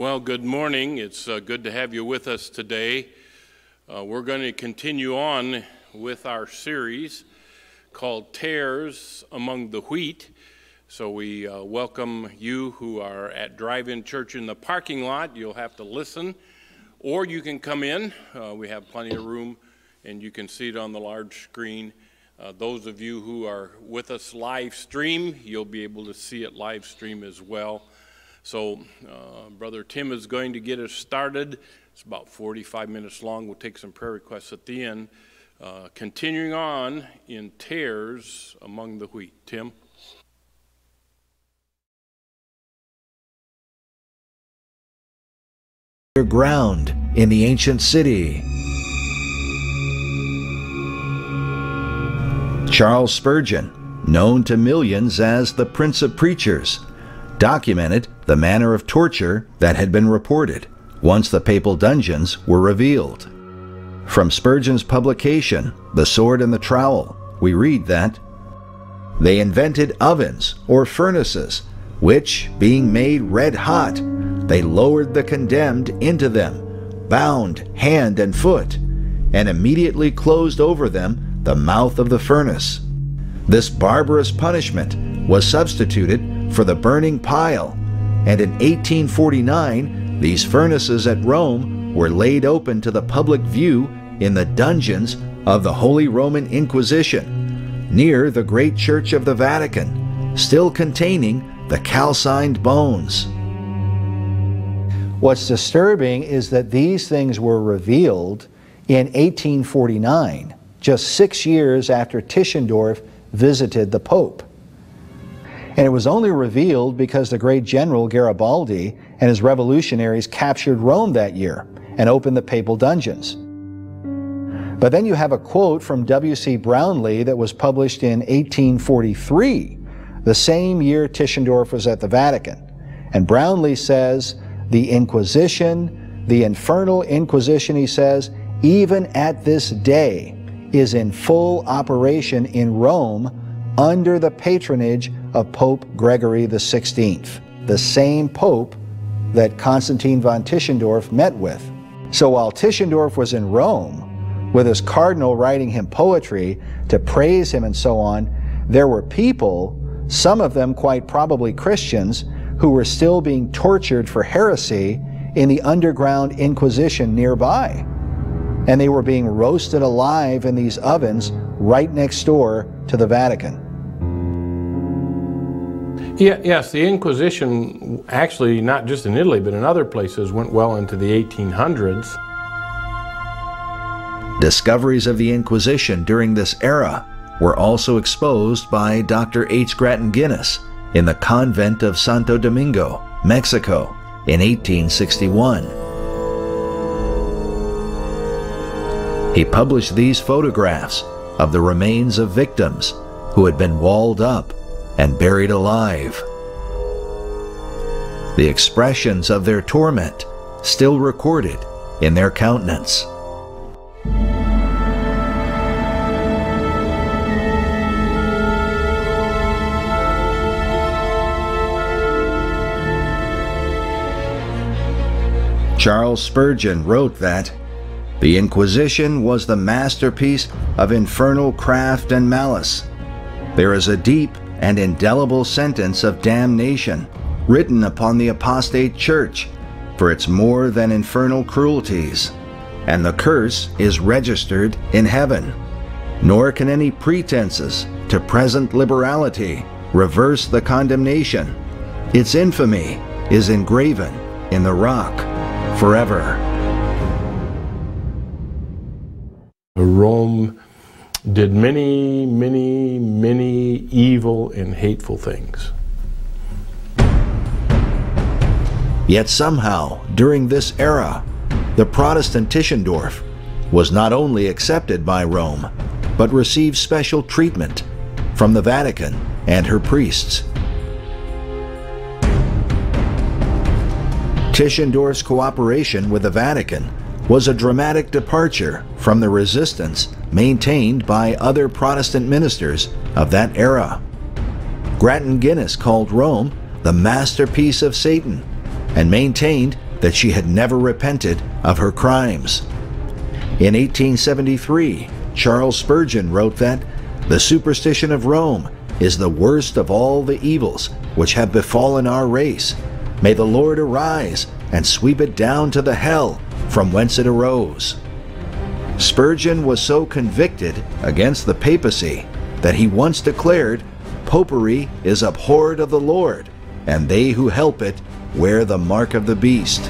Well, good morning. It's good to have you with us today. We're going to continue on with our series called Tares Among the Wheat. So we welcome you who are at Drive-In Church in the parking lot. You'll have to listen, or you can come in. We have plenty of room, and you can see it on the large screen. Those of you who are with us live stream, you'll be able to see it live stream as well. So Brother Tim is going to get us started. It's about 45 minutes long. We'll take some prayer requests at the end. Continuing on in Tares Among the Wheat. Tim? Ground in the ancient city. Charles Spurgeon, known to millions as the Prince of Preachers, documented the manner of torture that had been reported once the papal dungeons were revealed. From Spurgeon's publication, The Sword and the Trowel, we read that they invented ovens or furnaces, which, being made red hot, they lowered the condemned into them, bound hand and foot, and immediately closed over them the mouth of the furnace. This barbarous punishment was substituted for the burning pile, and in 1849 these furnaces at Rome were laid open to the public view in the dungeons of the Holy Roman Inquisition, near the great church of the Vatican, still containing the calcined bones. What's disturbing is that these things were revealed in 1849, just 6 years after Tischendorf visited the Pope. And it was only revealed because the great general Garibaldi and his revolutionaries captured Rome that year and opened the papal dungeons. But then you have a quote from W.C. Brownlee that was published in 1843, the same year Tischendorf was at the Vatican. And Brownlee says, the Inquisition, the infernal Inquisition, he says, even at this day is in full operation in Rome under the patronage of Pope Gregory XVI, the same Pope that Constantine von Tischendorf met with. So while Tischendorf was in Rome, with his cardinal writing him poetry to praise him and so on, there were people, some of them quite probably Christians, who were still being tortured for heresy in the underground Inquisition nearby. And they were being roasted alive in these ovens right next door to the Vatican. Yes, the Inquisition, actually not just in Italy, but in other places, went well into the 1800s. Discoveries of the Inquisition during this era were also exposed by Dr. H. Grattan Guinness in the convent of Santo Domingo, Mexico, in 1861. He published these photographs of the remains of victims who had been walled up and buried alive. The expressions of their torment still recorded in their countenance. Charles Spurgeon wrote that the Inquisition was the masterpiece of infernal craft and malice. There is a deep and indelible sentence of damnation written upon the apostate church for its more than infernal cruelties, and the curse is registered in heaven. Nor can any pretenses to present liberality reverse the condemnation. Its infamy is engraven in the rock forever. Rome did many, many, many evil and hateful things. Yet somehow, during this era, the Protestant Tischendorf was not only accepted by Rome, but received special treatment from the Vatican and her priests. Tischendorf's cooperation with the Vatican was a dramatic departure from the resistance maintained by other Protestant ministers of that era. Grattan Guinness called Rome the masterpiece of Satan and maintained that she had never repented of her crimes. In 1873, Charles Spurgeon wrote that the superstition of Rome is the worst of all the evils which have befallen our race. May the Lord arise and sweep it down to the hell from whence it arose. Spurgeon was so convicted against the papacy that he once declared, "Popery is abhorred of the Lord, and they who help it wear the mark of the beast."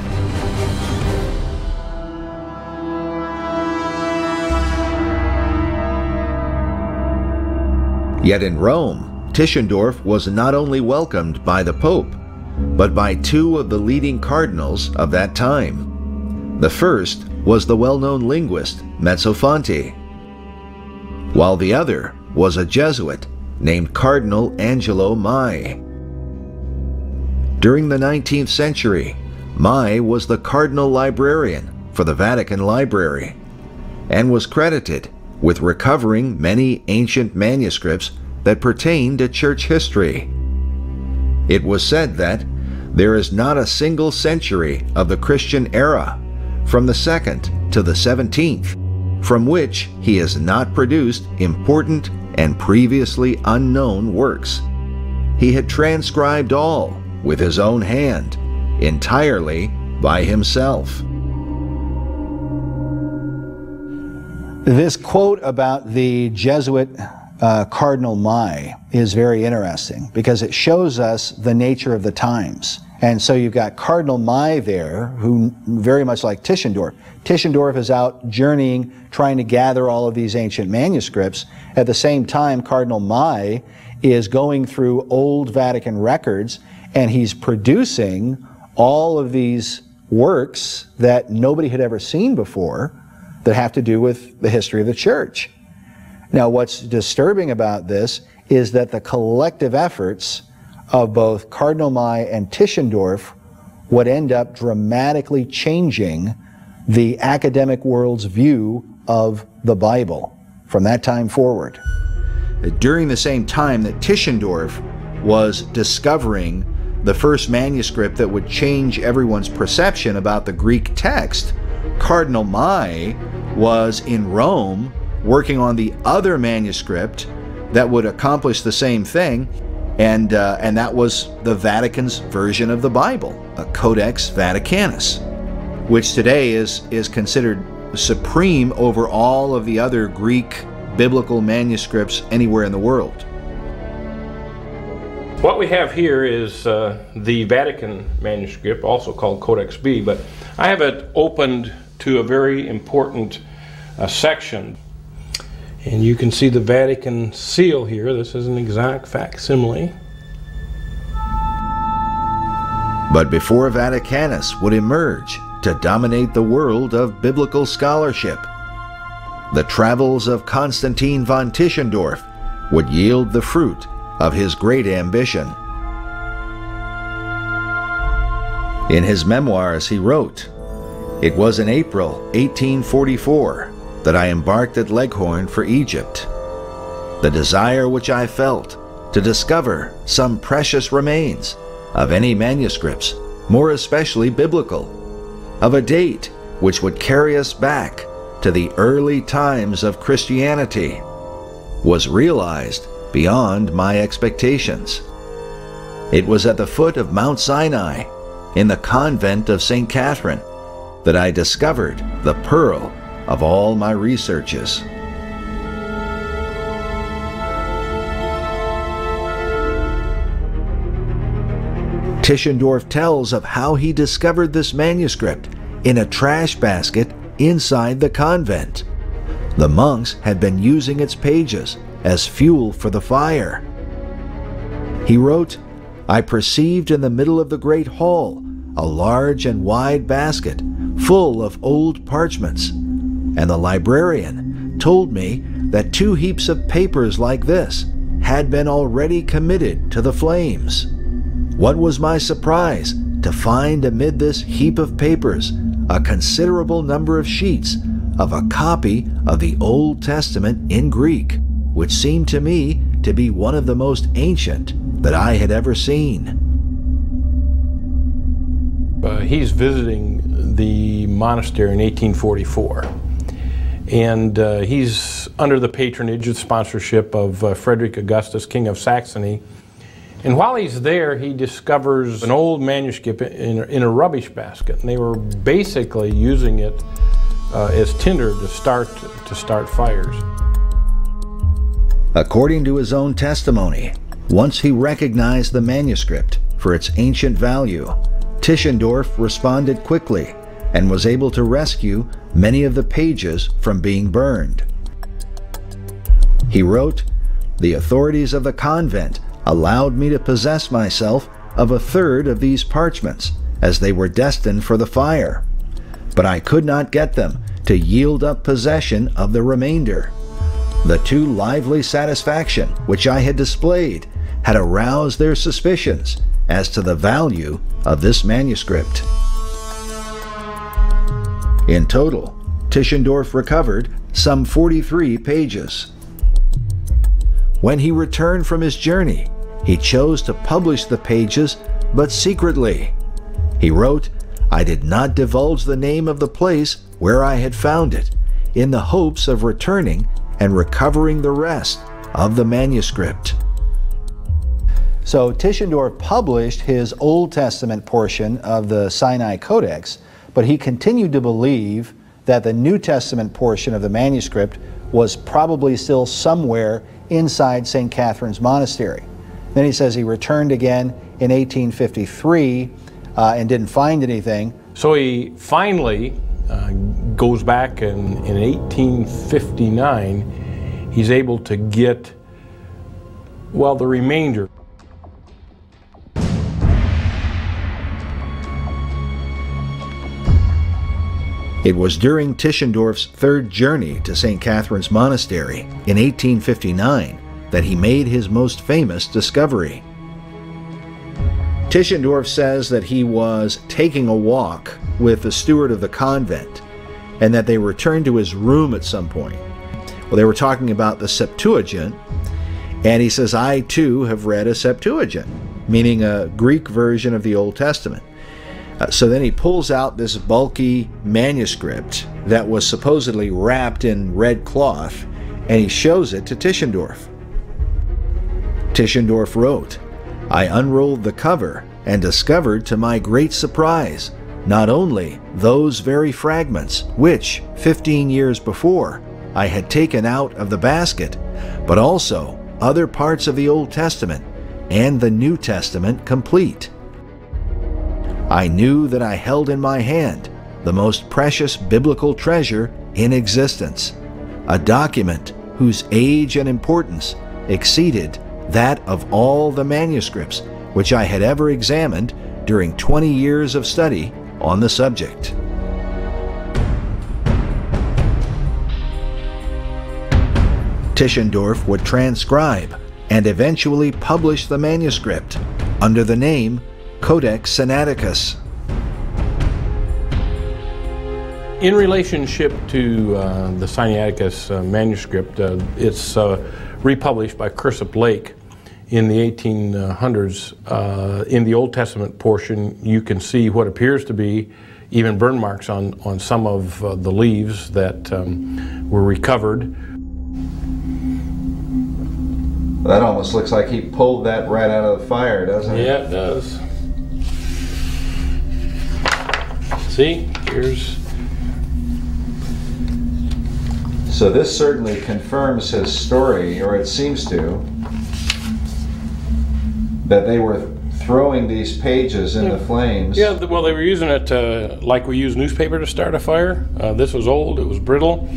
Yet in Rome, Tischendorf was not only welcomed by the Pope, but by two of the leading cardinals of that time. The first was the well-known linguist Mezzofanti, while the other was a Jesuit named Cardinal Angelo Mai. During the 19th century, Mai was the cardinal librarian for the Vatican Library and was credited with recovering many ancient manuscripts that pertain to church history. It was said that there is not a single century of the Christian era, from the 2nd to the 17th, from which he has not produced important and previously unknown works. He had transcribed all with his own hand, entirely by himself. This quote about the Jesuit Cardinal Mai is very interesting because it shows us the nature of the times. And so you've got Cardinal Mai there, who very much like Tischendorf. Tischendorf is out journeying, trying to gather all of these ancient manuscripts. At the same time, Cardinal Mai is going through old Vatican records, and he's producing all of these works that nobody had ever seen before that have to do with the history of the church. Now, what's disturbing about this is that the collective efforts of both Cardinal Mai and Tischendorf would end up dramatically changing the academic world's view of the Bible from that time forward. During the same time that Tischendorf was discovering the first manuscript that would change everyone's perception about the Greek text, Cardinal Mai was in Rome working on the other manuscript that would accomplish the same thing, and that was the Vatican's version of the Bible, a Codex Vaticanus, which today is considered supreme over all of the other Greek biblical manuscripts anywhere in the world. What we have here is the Vatican manuscript, also called Codex B, but I have it opened to a very important section. And you can see the Vatican seal here. This is an exact facsimile. But before Vaticanus would emerge to dominate the world of biblical scholarship, the travels of Constantine von Tischendorf would yield the fruit of his great ambition. In his memoirs he wrote, "It was in April 1844 that I embarked at Leghorn for Egypt. The desire which I felt to discover some precious remains of any manuscripts, more especially biblical, of a date which would carry us back to the early times of Christianity, was realized beyond my expectations. It was at the foot of Mount Sinai, in the convent of St. Catherine, that I discovered the pearl of all my researches." Tischendorf tells of how he discovered this manuscript in a trash basket inside the convent. The monks had been using its pages as fuel for the fire. He wrote, "I perceived in the middle of the great hall a large and wide basket full of old parchments, and the librarian told me that 2 heaps of papers like this had been already committed to the flames. What was my surprise to find amid this heap of papers a considerable number of sheets of a copy of the Old Testament in Greek, which seemed to me to be one of the most ancient that I had ever seen." He's visiting the monastery in 1844. And he's under the patronage and sponsorship of Frederick Augustus, King of Saxony. And while he's there, he discovers an old manuscript in a rubbish basket. And they were basically using it as tinder to start fires. According to his own testimony, once he recognized the manuscript for its ancient value, Tischendorf responded quickly and was able to rescue many of the pages from being burned. He wrote, "The authorities of the convent allowed me to possess myself of a third of these parchments, as they were destined for the fire. But I could not get them to yield up possession of the remainder. The too lively satisfaction which I had displayed had aroused their suspicions as to the value of this manuscript." In total, Tischendorf recovered some 43 pages. When he returned from his journey, he chose to publish the pages, but secretly. He wrote, "I did not divulge the name of the place where I had found it, in the hopes of returning and recovering the rest of the manuscript." So Tischendorf published his Old Testament portion of the Sinai Codex, but he continued to believe that the New Testament portion of the manuscript was probably still somewhere inside St. Catherine's Monastery. Then he says he returned again in 1853 and didn't find anything. So he finally goes back, and in 1859 he's able to get, well, the remainder. It was during Tischendorf's third journey to St. Catherine's Monastery in 1859 that he made his most famous discovery. Tischendorf says that he was taking a walk with the steward of the convent and that they returned to his room at some point. Well, they were talking about the Septuagint, and he says, "I too have read a Septuagint," meaning a Greek version of the Old Testament. So then he pulls out this bulky manuscript that was supposedly wrapped in red cloth, and he shows it to Tischendorf. Tischendorf wrote, "I unrolled the cover and discovered to my great surprise not only those very fragments which, 15 years before, I had taken out of the basket, but also other parts of the Old Testament and the New Testament complete. I knew that I held in my hand the most precious biblical treasure in existence, a document whose age and importance exceeded that of all the manuscripts which I had ever examined during 20 years of study on the subject." Tischendorf would transcribe and eventually publish the manuscript under the name Codex Sinaiticus. In relationship to the Sinaiticus manuscript, it's republished by Kirsopp Lake in the 1800s. In the Old Testament portion, you can see what appears to be even burn marks on some of the leaves that were recovered. That almost looks like he pulled that right out of the fire, doesn't it? Yeah, it does. See, here's... So this certainly confirms his story, or it seems to, that they were throwing these pages in the flames. Yeah, well, they were using it like we use newspaper to start a fire. This was old, it was brittle,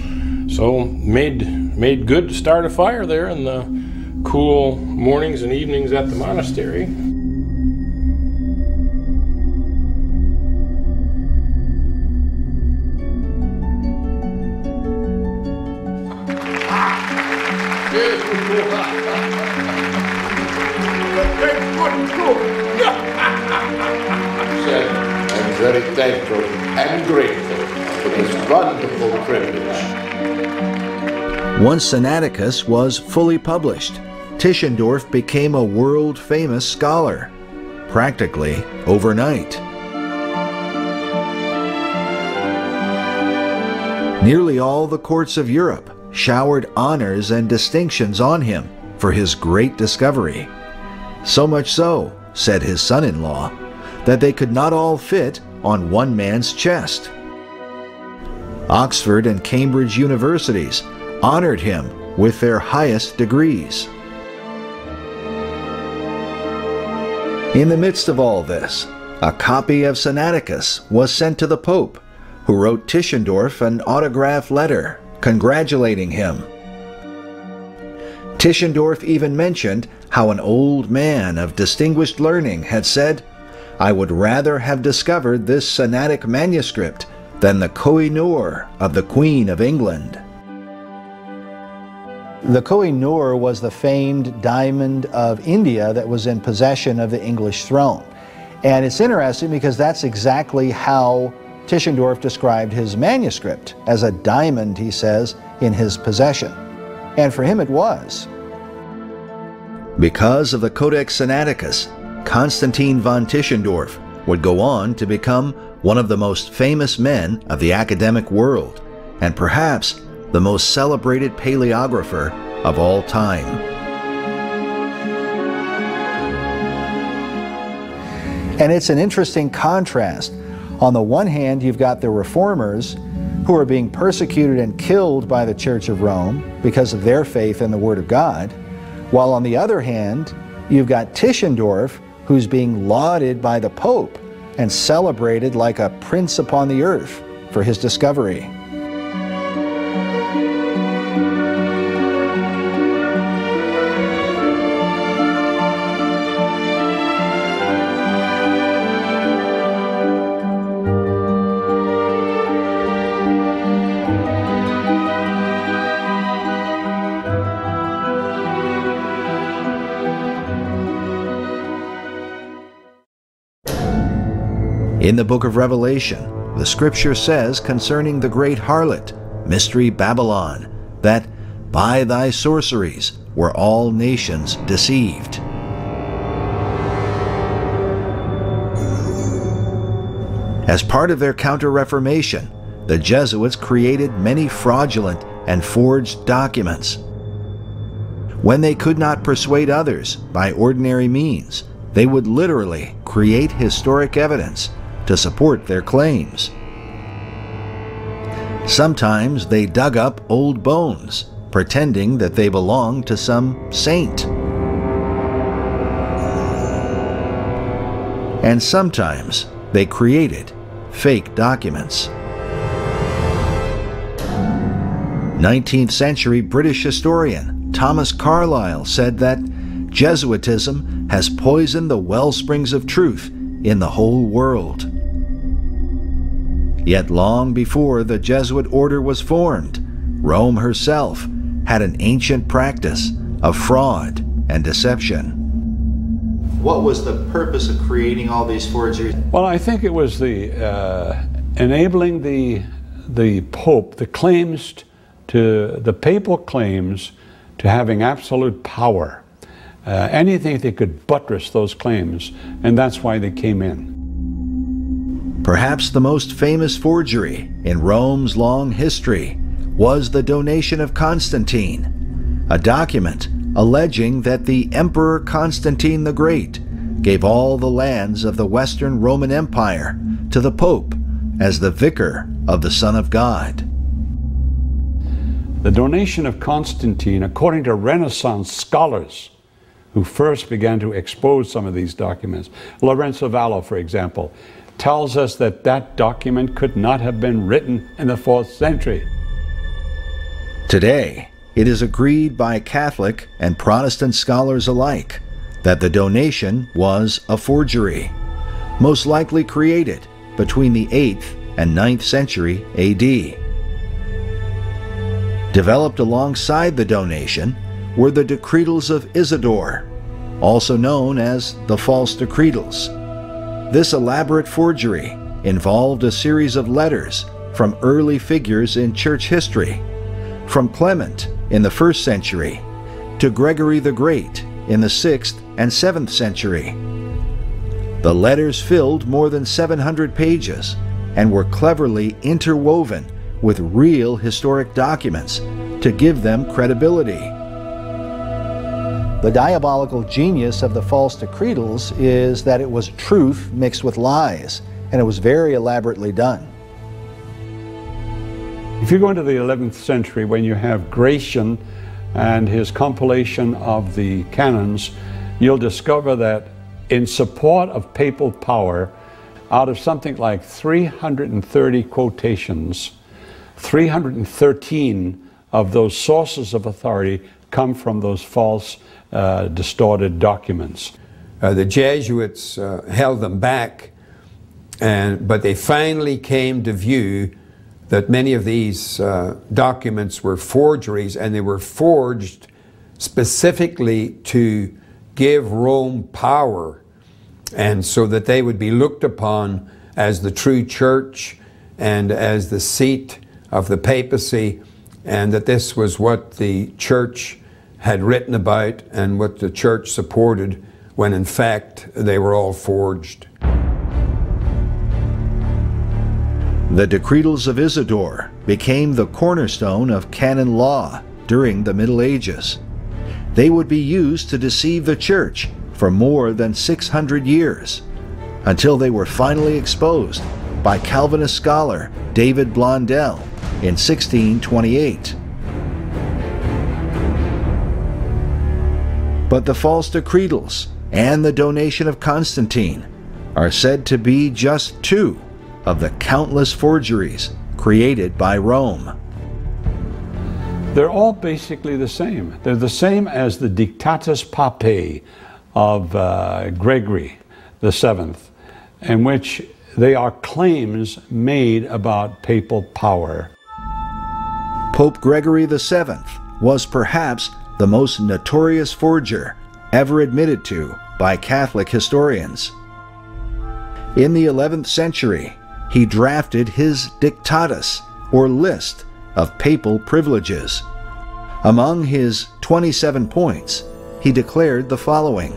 so made good to start a fire there in the cool mornings and evenings at the monastery. I'm very thankful and grateful for this wonderful privilege. Once Sinaiticus was fully published, Tischendorf became a world-famous scholar, practically overnight. Nearly all the courts of Europe showered honors and distinctions on him for his great discovery. So much so, said his son-in-law, that they could not all fit on one man's chest. Oxford and Cambridge universities honored him with their highest degrees. In the midst of all this, a copy of Sinaiticus was sent to the Pope, who wrote Tischendorf an autograph letter congratulating him. Tischendorf even mentioned how an old man of distinguished learning had said, "I would rather have discovered this Sinaitic manuscript than the Koh-i-Noor of the Queen of England." The Koh-i-Noor was the famed diamond of India that was in possession of the English throne. And it's interesting because that's exactly how Tischendorf described his manuscript, as a diamond, he says, in his possession. And for him it was. Because of the Codex Sinaiticus, Constantine von Tischendorf would go on to become one of the most famous men of the academic world, and perhaps the most celebrated paleographer of all time. And it's an interesting contrast. On the one hand, you've got the reformers who are being persecuted and killed by the Church of Rome because of their faith in the Word of God, while on the other hand, you've got Tischendorf, who's being lauded by the Pope and celebrated like a prince upon the earth for his discovery. In the book of Revelation, the scripture says concerning the great harlot, Mystery Babylon, that by thy sorceries were all nations deceived. As part of their Counter-Reformation, the Jesuits created many fraudulent and forged documents. When they could not persuade others by ordinary means, they would literally create historic evidence to support their claims. Sometimes they dug up old bones, pretending that they belonged to some saint. And sometimes they created fake documents. 19th century British historian Thomas Carlyle said that Jesuitism has poisoned the wellsprings of truth in the whole world. Yet long before the Jesuit order was formed, Rome herself had an ancient practice of fraud and deception. What was the purpose of creating all these forgeries? Well, I think it was the enabling the Pope, the papal claims to having absolute power. Anything that could buttress those claims, and that's why they came in. Perhaps the most famous forgery in Rome's long history was the Donation of Constantine, a document alleging that the Emperor Constantine the Great gave all the lands of the Western Roman Empire to the Pope as the vicar of the Son of God. The Donation of Constantine, according to Renaissance scholars who first began to expose some of these documents, Lorenzo Vallo, for example, tells us that that document could not have been written in the 4th century. Today, it is agreed by Catholic and Protestant scholars alike that the donation was a forgery, most likely created between the 8th and 9th century AD. Developed alongside the donation were the Decretals of Isidore, also known as the False Decretals. This elaborate forgery involved a series of letters from early figures in church history, from Clement in the 1st century to Gregory the Great in the 6th and 7th century. The letters filled more than 700 pages and were cleverly interwoven with real historic documents to give them credibility. The diabolical genius of the false decretals is that it was truth mixed with lies, and it was very elaborately done. If you go into the 11th century, when you have Gratian and his compilation of the canons, you'll discover that in support of papal power, out of something like 330 quotations, 313 of those sources of authority come from those false, distorted documents. The Jesuits held them back, but they finally came to view that many of these documents were forgeries, and they were forged specifically to give Rome power, and so that they would be looked upon as the true church and as the seat of the papacy, and that this was what the church had written about and what the church supported, when in fact they were all forged. The Decretals of Isidore became the cornerstone of canon law during the Middle Ages. They would be used to deceive the church for more than 600 years, until they were finally exposed by Calvinist scholar David Blondel in 1628. But the false decretals and the donation of Constantine are said to be just two of the countless forgeries created by Rome. They're all basically the same. They're the same as the Dictatus Papae of Gregory VII, in which they are claims made about papal power. Pope Gregory VII was perhaps the most notorious forger ever admitted to by Catholic historians. In the 11th century, he drafted his Dictatus, or list of papal privileges. Among his 27 points, he declared the following: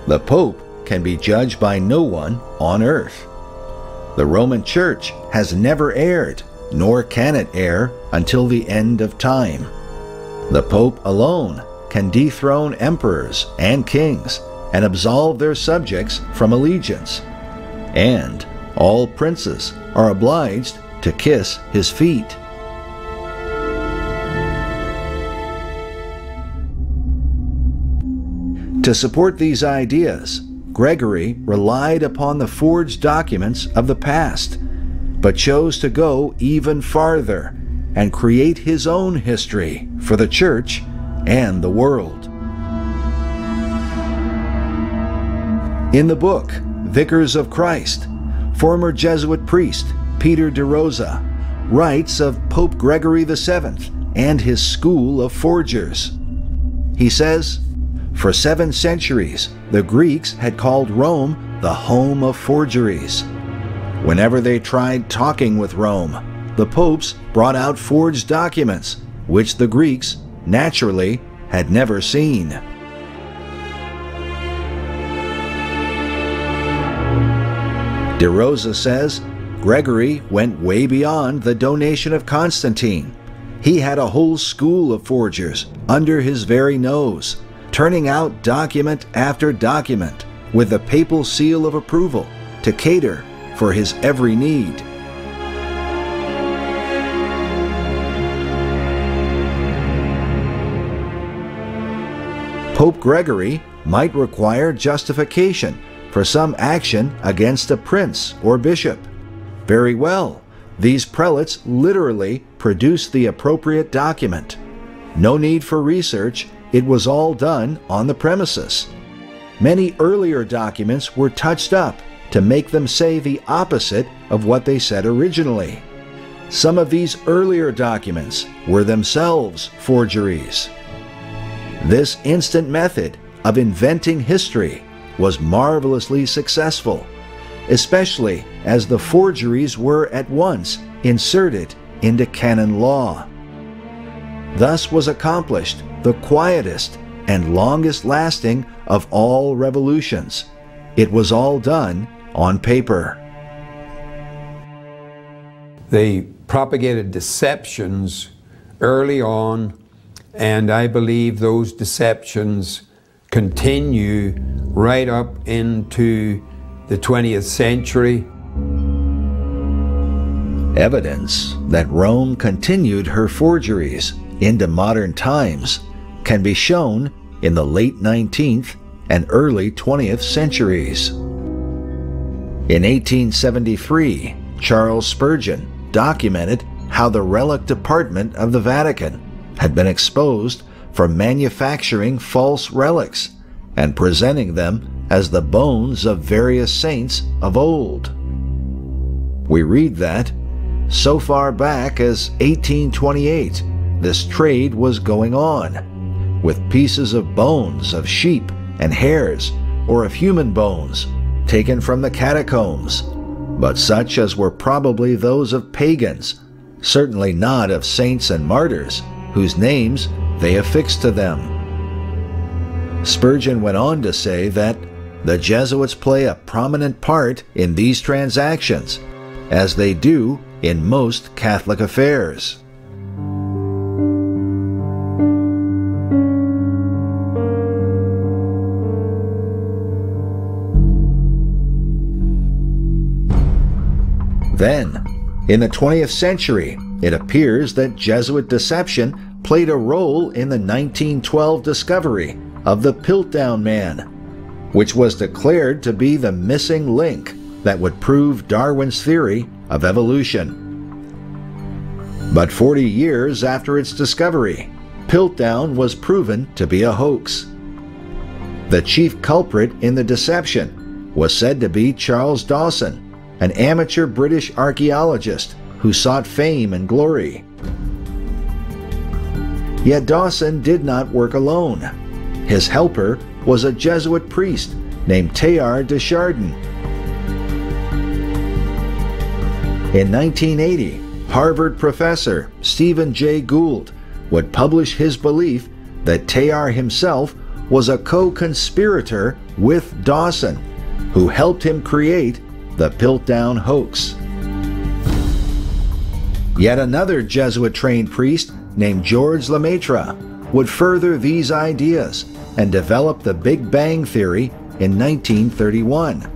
"The Pope can be judged by no one on earth. The Roman Church has never erred, nor can it err until the end of time. The Pope alone can dethrone emperors and kings and absolve their subjects from allegiance. And all princes are obliged to kiss his feet." To support these ideas, Gregory relied upon the forged documents of the past, but chose to go even farther and create his own history for the Church and the world. In the book Vicars of Christ, former Jesuit priest Peter de Rosa writes of Pope Gregory VII and his school of forgers. He says, "For 7 centuries, the Greeks had called Rome the home of forgeries. Whenever they tried talking with Rome, the popes brought out forged documents, which the Greeks, naturally, had never seen." De Rosa says Gregory went way beyond the donation of Constantine. He had a whole school of forgers under his very nose, turning out document after document with the papal seal of approval to cater for his every need. Pope Gregory might require justification for some action against a prince or bishop. Very well, these prelates literally produced the appropriate document. No need for research, it was all done on the premises. Many earlier documents were touched up to make them say the opposite of what they said originally. Some of these earlier documents were themselves forgeries. This instant method of inventing history was marvelously successful, especially as the forgeries were at once inserted into canon law. Thus was accomplished the quietest and longest lasting of all revolutions. It was all done on paper. They propagated deceptions early on, and I believe those deceptions continue right up into the 20th century. Evidence that Rome continued her forgeries into modern times can be shown in the late 19th and early 20th centuries. In 1873, Charles Spurgeon documented how the relic department of the Vatican had been exposed for manufacturing false relics and presenting them as the bones of various saints of old. We read that, so far back as 1828, this trade was going on, with pieces of bones of sheep and hares, or of human bones, taken from the catacombs, but such as were probably those of pagans, certainly not of saints and martyrs, whose names they affixed to them. Spurgeon went on to say that the Jesuits play a prominent part in these transactions, as they do in most Catholic affairs. Then, in the 20th century, it appears that Jesuit deception played a role in the 1912 discovery of the Piltdown Man, which was declared to be the missing link that would prove Darwin's theory of evolution. But 40 years after its discovery, Piltdown was proven to be a hoax. The chief culprit in the deception was said to be Charles Dawson, an amateur British archaeologist who sought fame and glory. Yet Dawson did not work alone. His helper was a Jesuit priest named Teilhard de Chardin. In 1980, Harvard professor Stephen Jay Gould would publish his belief that Teilhard himself was a co-conspirator with Dawson, who helped him create the Piltdown hoax. Yet another Jesuit-trained priest named Georges Lemaitre would further these ideas and develop the Big Bang Theory in 1931.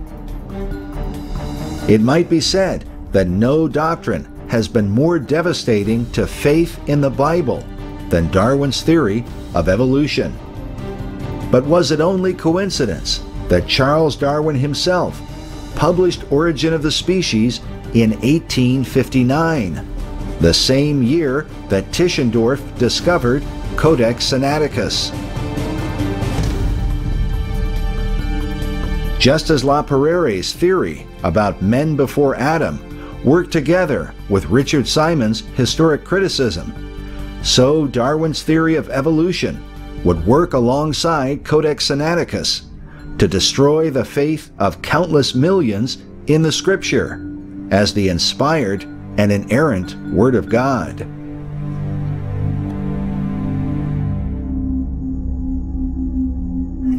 It might be said that no doctrine has been more devastating to faith in the Bible than Darwin's theory of evolution. But was it only coincidence that Charles Darwin himself published Origin of the Species in 1859, the same year that Tischendorf discovered Codex Sinaiticus? Just as Lapereire's theory about men before Adam worked together with Richard Simon's historic criticism, so Darwin's theory of evolution would work alongside Codex Sinaiticus to destroy the faith of countless millions in the Scripture as the inspired and inerrant Word of God.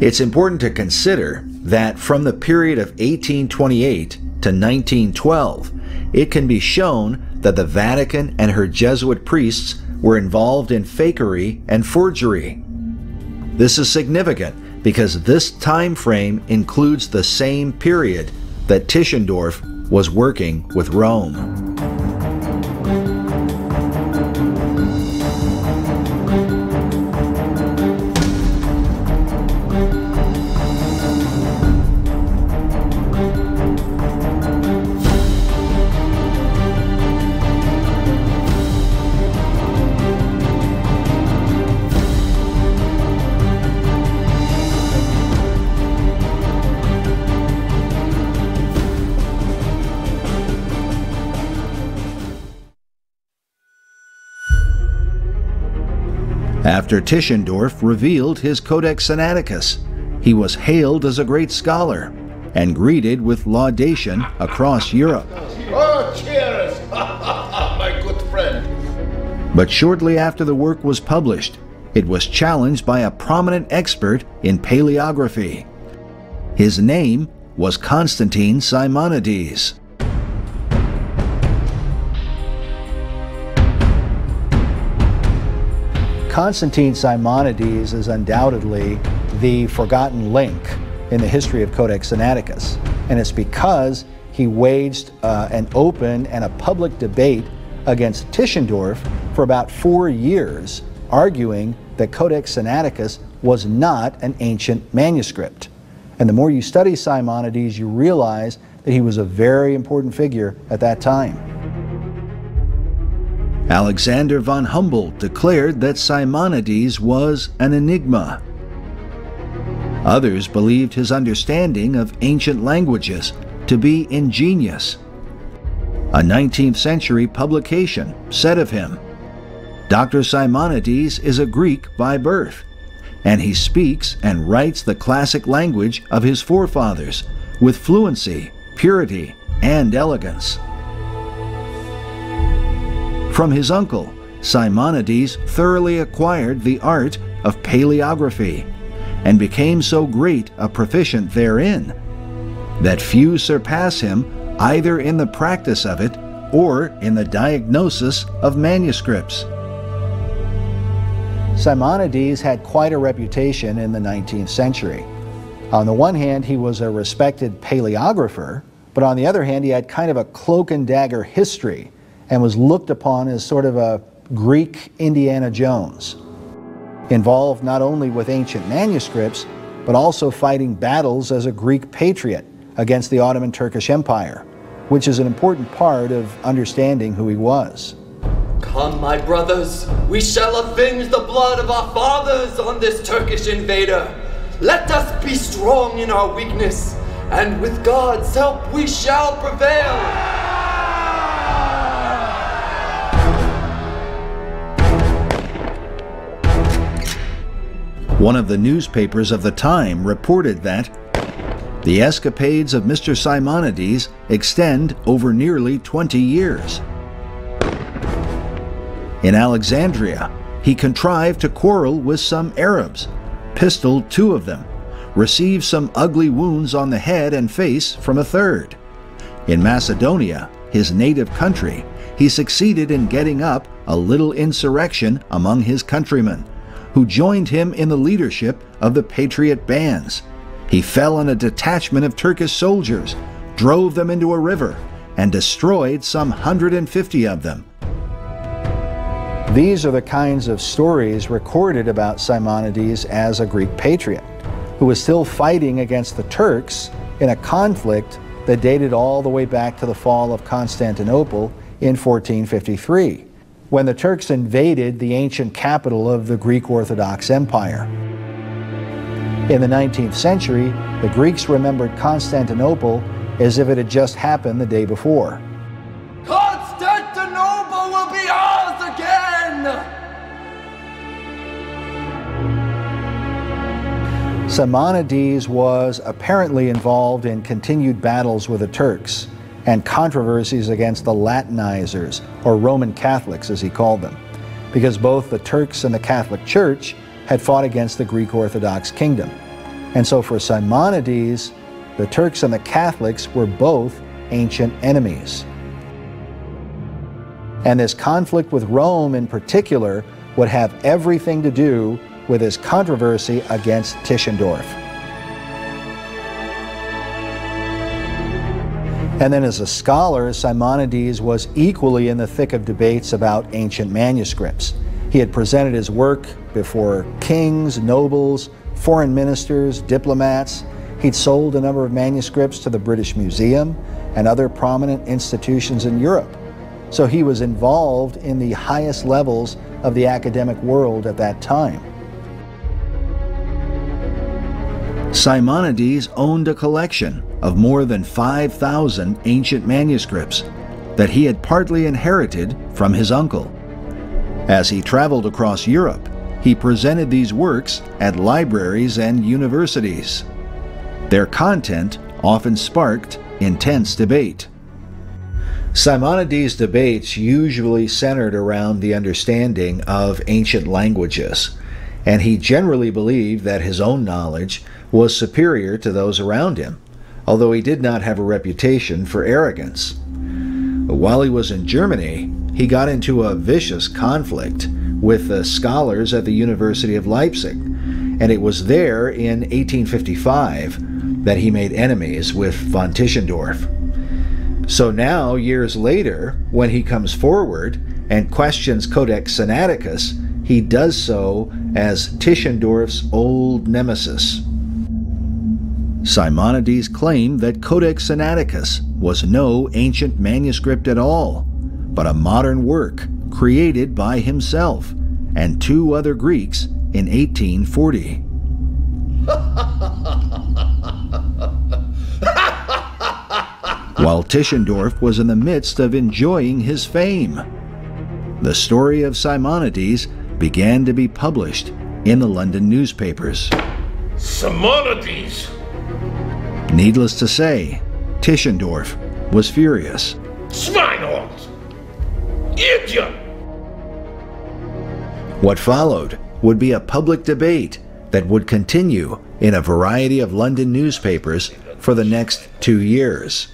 It's important to consider that from the period of 1828 to 1912, it can be shown that the Vatican and her Jesuit priests were involved in fakery and forgery. This is significant because this time frame includes the same period that Tischendorf was working with Rome. After Tischendorf revealed his Codex Sinaiticus, he was hailed as a great scholar and greeted with laudation across Europe. Oh, cheers! My good friend. But shortly after the work was published, it was challenged by a prominent expert in paleography. His name was Constantine Simonides. Constantine Simonides is undoubtedly the forgotten link in the history of Codex Sinaiticus, and it's because he waged an open and a public debate against Tischendorf for about 4 years, arguing that Codex Sinaiticus was not an ancient manuscript. And the more you study Simonides, you realize that he was a very important figure at that time. Alexander von Humboldt declared that Simonides was an enigma. Others believed his understanding of ancient languages to be ingenious. A 19th century publication said of him, "Dr. Simonides is a Greek by birth, and he speaks and writes the classic language of his forefathers with fluency, purity, and elegance." From his uncle, Simonides thoroughly acquired the art of paleography and became so great a proficient therein that few surpass him either in the practice of it or in the diagnosis of manuscripts. Simonides had quite a reputation in the 19th century. On the one hand, he was a respected paleographer, but on the other hand, he had kind of a cloak and dagger history and was looked upon as sort of a Greek Indiana Jones, involved not only with ancient manuscripts, but also fighting battles as a Greek patriot against the Ottoman Turkish Empire, which is an important part of understanding who he was. Come, my brothers, we shall avenge the blood of our fathers on this Turkish invader. Let us be strong in our weakness, and with God's help we shall prevail. One of the newspapers of the time reported that the escapades of Mr. Simonides extend over nearly 20 years. In Alexandria, he contrived to quarrel with some Arabs, pistoled 2 of them, received some ugly wounds on the head and face from a third. In Macedonia, his native country, he succeeded in getting up a little insurrection among his countrymen, who joined him in the leadership of the patriot bands. He fell on a detachment of Turkish soldiers, drove them into a river, and destroyed some 150 of them. These are the kinds of stories recorded about Simonides as a Greek patriot, who was still fighting against the Turks in a conflict that dated all the way back to the fall of Constantinople in 1453. When the Turks invaded the ancient capital of the Greek Orthodox Empire. In the 19th century, the Greeks remembered Constantinople as if it had just happened the day before. Constantinople will be ours again! Simonides was apparently involved in continued battles with the Turks and controversies against the Latinizers, or Roman Catholics as he called them, because both the Turks and the Catholic Church had fought against the Greek Orthodox kingdom. And so for Simonides, the Turks and the Catholics were both ancient enemies. And this conflict with Rome in particular would have everything to do with his controversy against Tischendorf. And then as a scholar, Simonides was equally in the thick of debates about ancient manuscripts. He had presented his work before kings, nobles, foreign ministers, diplomats. He'd sold a number of manuscripts to the British Museum and other prominent institutions in Europe. So he was involved in the highest levels of the academic world at that time. Simonides owned a collection of more than 5,000 ancient manuscripts that he had partly inherited from his uncle. As he traveled across Europe, he presented these works at libraries and universities. Their content often sparked intense debate. Simonides' debates usually centered around the understanding of ancient languages, and he generally believed that his own knowledge was superior to those around him, although he did not have a reputation for arrogance. While he was in Germany, he got into a vicious conflict with the scholars at the University of Leipzig, and it was there in 1855 that he made enemies with von Tischendorf. So now, years later, when he comes forward and questions Codex Sinaiticus, he does so as Tischendorf's old nemesis. Simonides claimed that Codex Sinaiticus was no ancient manuscript at all, but a modern work created by himself and two other Greeks in 1840. While Tischendorf was in the midst of enjoying his fame, the story of Simonides began to be published in the London newspapers. Simonides! Needless to say, Tischendorf was furious. Schweinhund! Idiot! What followed would be a public debate that would continue in a variety of London newspapers for the next 2 years.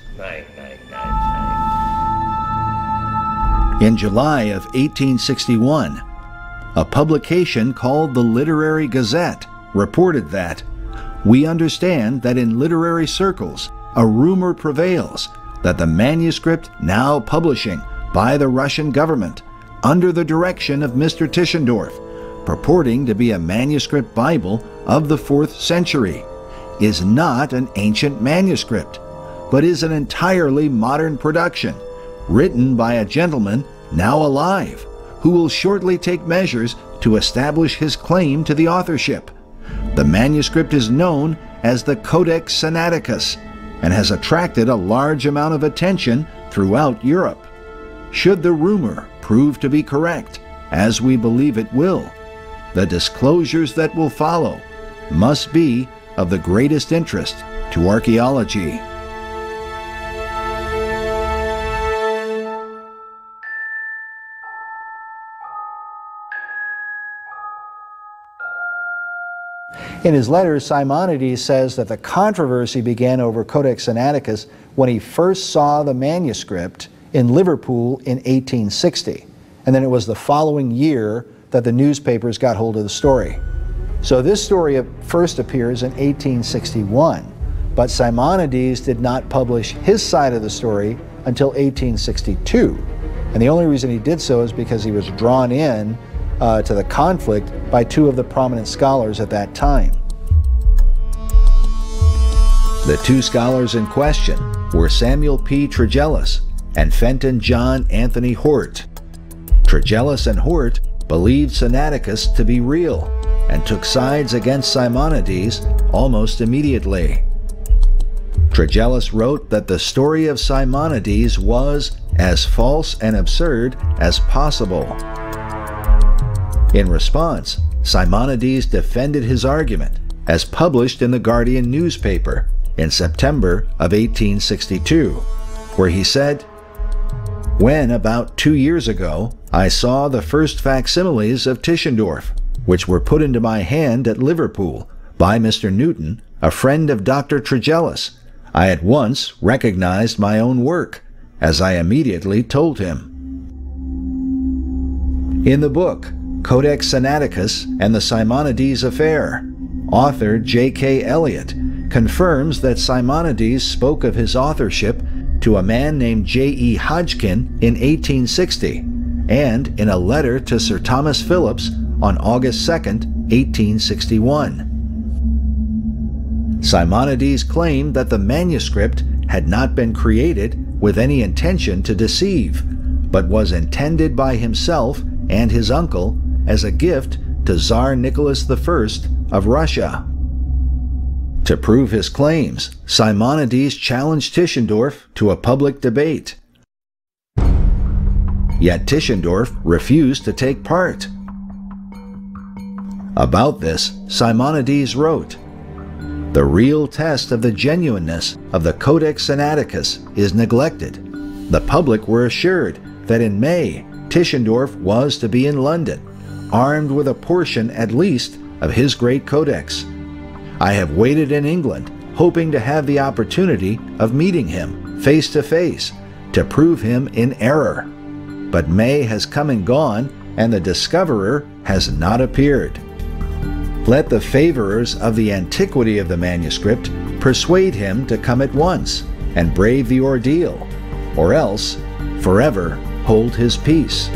In July of 1861, a publication called the Literary Gazette reported that, "We understand that in literary circles a rumor prevails that the manuscript now publishing by the Russian government under the direction of Mr. Tischendorf, purporting to be a manuscript Bible of the 4th century, is not an ancient manuscript, but is an entirely modern production, written by a gentleman now alive, who will shortly take measures to establish his claim to the authorship. The manuscript is known as the Codex Sinaiticus and has attracted a large amount of attention throughout Europe. Should the rumor prove to be correct, as we believe it will, the disclosures that will follow must be of the greatest interest to archaeology." In his letters, Simonides says that the controversy began over Codex Sinaiticus when he first saw the manuscript in Liverpool in 1860, and then it was the following year that the newspapers got hold of the story. So this story first appears in 1861, but Simonides did not publish his side of the story until 1862, and the only reason he did so is because he was drawn in to the conflict by two of the prominent scholars at that time. The two scholars in question were Samuel P. Tregelles and Fenton John Anthony Hort. Tregelles and Hort believed Sinaiticus to be real and took sides against Simonides almost immediately. Tregelles wrote that the story of Simonides was as false and absurd as possible. In response, Simonides defended his argument as published in the Guardian newspaper in September of 1862, where he said, "When about 2 years ago I saw the first facsimiles of Tischendorf, which were put into my hand at Liverpool by Mr. Newton, a friend of Dr. Tregelles, I at once recognized my own work, as I immediately told him." In the book Codex Sinaiticus and the Simonides Affair, author J.K. Elliott confirms that Simonides spoke of his authorship to a man named J.E. Hodgkin in 1860, and in a letter to Sir Thomas Phillips on August 2, 1861. Simonides claimed that the manuscript had not been created with any intention to deceive, but was intended by himself and his uncle as a gift to Tsar Nicholas I of Russia. To prove his claims, Simonides challenged Tischendorf to a public debate. Yet Tischendorf refused to take part. About this, Simonides wrote, "The real test of the genuineness of the Codex Sinaiticus is neglected. The public were assured that in May, Tischendorf was to be in London, armed with a portion at least of his great codex. I have waited in England, hoping to have the opportunity of meeting him face to face to prove him in error. But May has come and gone, and the discoverer has not appeared. Let the favorers of the antiquity of the manuscript persuade him to come at once and brave the ordeal, or else forever hold his peace.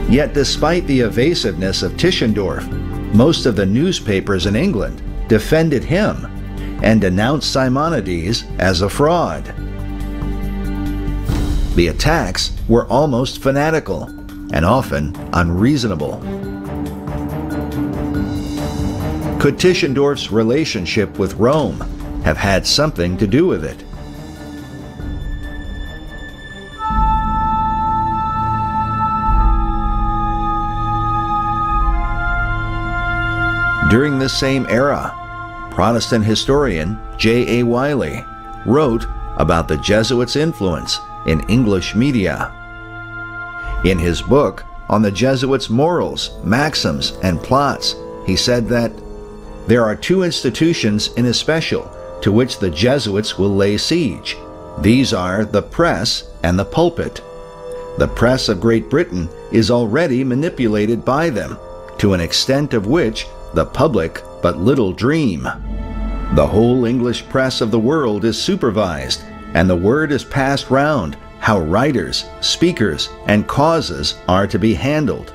Yet despite the evasiveness of Tischendorf, most of the newspapers in England defended him and denounced Simonides as a fraud. The attacks were almost fanatical and often unreasonable. Could Tischendorf's relationship with Rome have had something to do with it? During this same era, Protestant historian J.A. Wiley wrote about the Jesuits' influence in English media. In his book on the Jesuits' morals, maxims, and plots, he said that there are two institutions in especial to which the Jesuits will lay siege. These are the press and the pulpit. The press of Great Britain is already manipulated by them, to an extent of which the public but little dream. The whole English press of the world is supervised, and the word is passed round how writers, speakers, and causes are to be handled,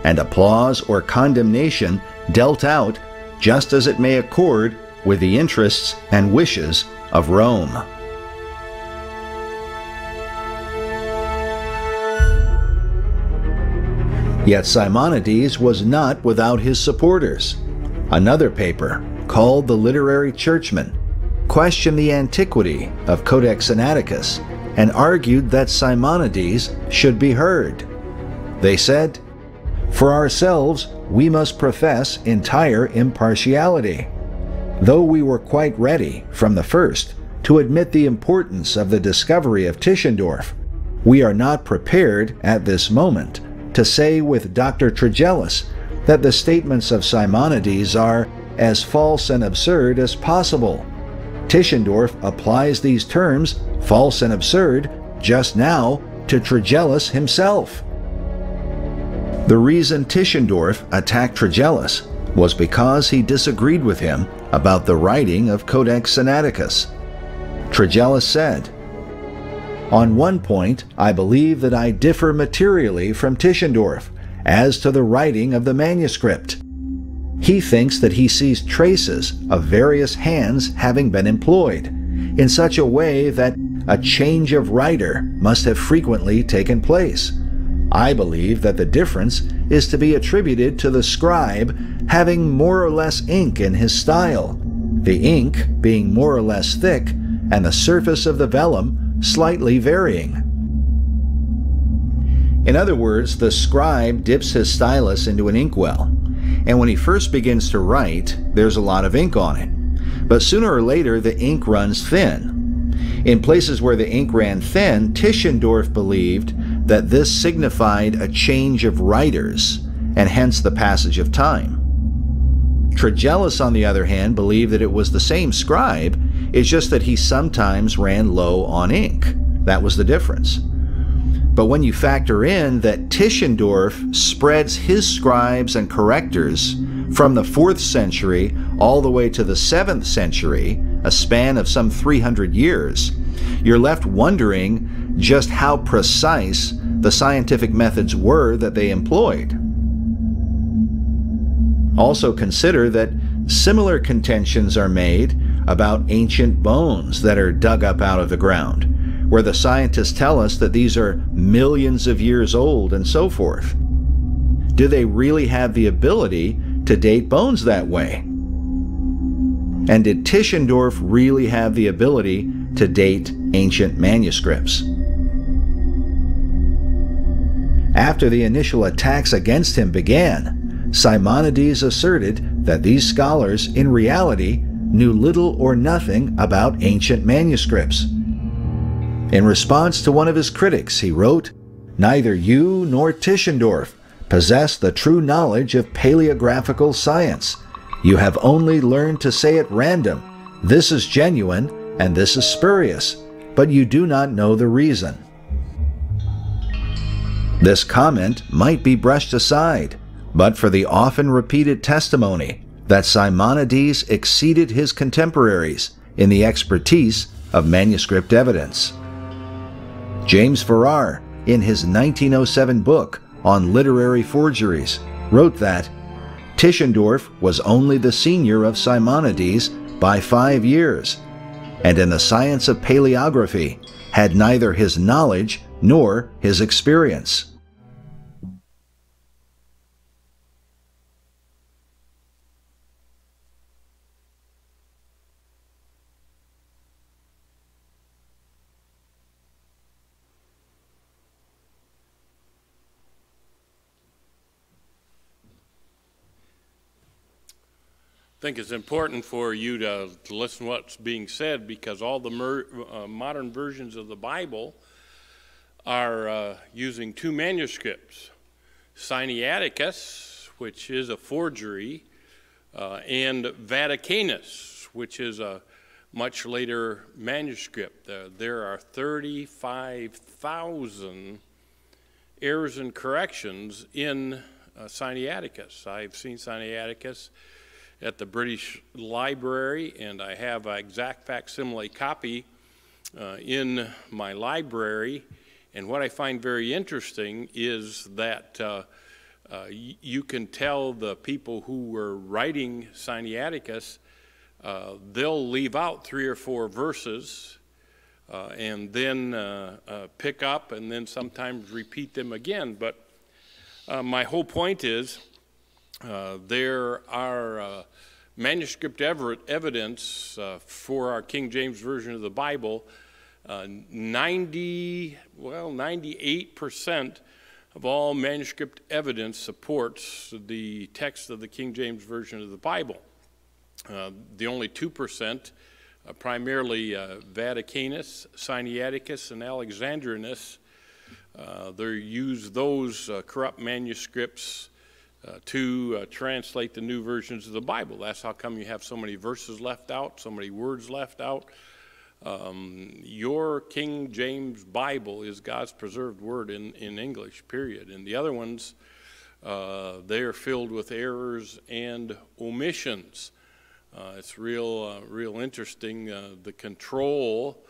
and applause or condemnation dealt out just as it may accord with the interests and wishes of Rome. Yet Simonides was not without his supporters. Another paper, called the Literary Churchman, questioned the antiquity of Codex Sinaiticus and argued that Simonides should be heard. They said, "For ourselves, we must profess entire impartiality. Though we were quite ready, from the first, to admit the importance of the discovery of Tischendorf, we are not prepared at this moment to say with Dr. Tregelles that the statements of Simonides are as false and absurd as possible. Tischendorf applies these terms, false and absurd, just now to Tregelles himself." The reason Tischendorf attacked Tregelles was because he disagreed with him about the writing of Codex Sinaiticus. Tregelles said, "On one point, I believe that I differ materially from Tischendorf as to the writing of the manuscript. He thinks that he sees traces of various hands having been employed in such a way that a change of writer must have frequently taken place. I believe that the difference is to be attributed to the scribe having more or less ink in his style, the ink being more or less thick and the surface of the vellum slightly varying." In other words, the scribe dips his stylus into an inkwell, and when he first begins to write, there's a lot of ink on it. But sooner or later, the ink runs thin. In places where the ink ran thin, Tischendorf believed that this signified a change of writers, and hence the passage of time. Tregelles, on the other hand, believed that it was the same scribe, it's just that he sometimes ran low on ink. That was the difference. But when you factor in that Tischendorf spreads his scribes and correctors from the 4th century all the way to the 7th century, a span of some 300 years, you're left wondering just how precise the scientific methods were that they employed. Also consider that similar contentions are made about ancient bones that are dug up out of the ground, where the scientists tell us that these are millions of years old and so forth. Do they really have the ability to date bones that way? And did Tischendorf really have the ability to date ancient manuscripts? After the initial attacks against him began, Simonides asserted that these scholars in reality knew little or nothing about ancient manuscripts. In response to one of his critics, he wrote, "Neither you nor Tischendorf possess the true knowledge of paleographical science. You have only learned to say at random, 'This is genuine and this is spurious,' but you do not know the reason." This comment might be brushed aside, but for the often repeated testimony that Simonides exceeded his contemporaries in the expertise of manuscript evidence. James Farrar, in his 1907 book on literary forgeries, wrote that Tischendorf was only the senior of Simonides by 5 years, and in the science of paleography had neither his knowledge nor his experience. I think it's important for you to listen to what's being said, because all the modern versions of the Bible are using two manuscripts, Sinaiticus, which is a forgery, and Vaticanus, which is a much later manuscript. There are 35,000 errors and corrections in Sinaiticus. I've seen Sinaiticus at the British Library, and I have an exact facsimile copy in my library. And what I find very interesting is that you can tell the people who were writing Sinaiticus, they'll leave out 3 or 4 verses and then pick up and then sometimes repeat them again. But my whole point is, there are manuscript evidence for our King James Version of the Bible. 98% of all manuscript evidence supports the text of the King James Version of the Bible. The only 2%, primarily Vaticanus, Sinaiticus, and Alexandrinus, they use those corrupt manuscripts to translate the new versions of the Bible. That's how come you have so many verses left out, so many words left out. Your King James Bible is God's preserved word in English, period. And the other ones, they're filled with errors and omissions. It's real interesting, the control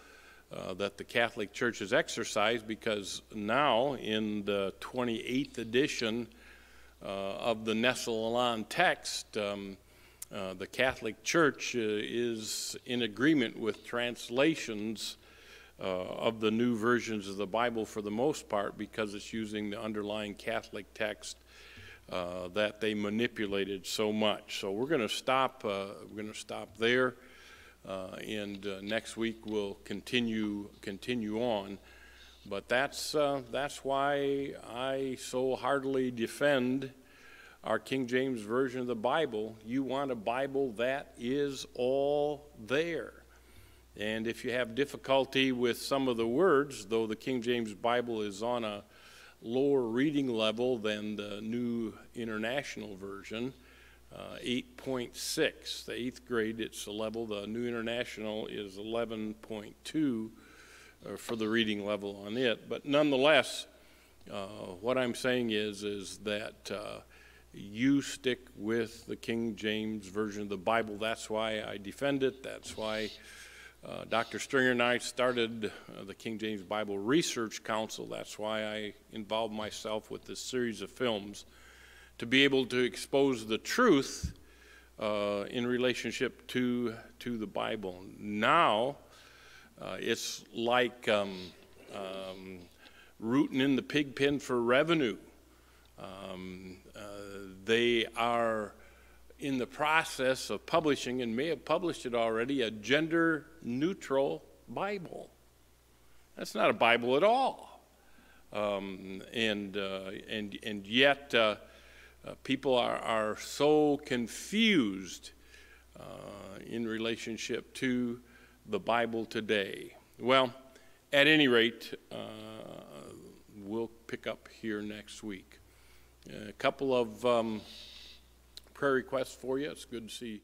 that the Catholic Church has exercised, because now in the 28th edition of the Nestle-Aland text, the Catholic Church is in agreement with translations of the new versions of the Bible for the most part, because it's using the underlying Catholic text that they manipulated so much. So we're going to stop. There, and next week we'll continue on. But that's why I so heartily defend our King James Version of the Bible. You want a Bible that is all there. And if you have difficulty with some of the words, though the King James Bible is on a lower reading level than the New International Version, 8.6, the 8th grade, it's a level. The New International is 11.2. For the reading level on it. But nonetheless, what I'm saying is that you stick with the King James Version of the Bible. That's why I defend it. That's why Dr. Stringer and I started the King James Bible Research Council. That's why I involved myself with this series of films, to be able to expose the truth in relationship to the Bible. Now, it's like rooting in the pig pen for revenue. They are in the process of publishing, and may have published it already, a gender-neutral Bible. That's not a Bible at all. And yet people are so confused in relationship to the Bible today. Well, at any rate, we'll pick up here next week. A couple of prayer requests for you. It's good to see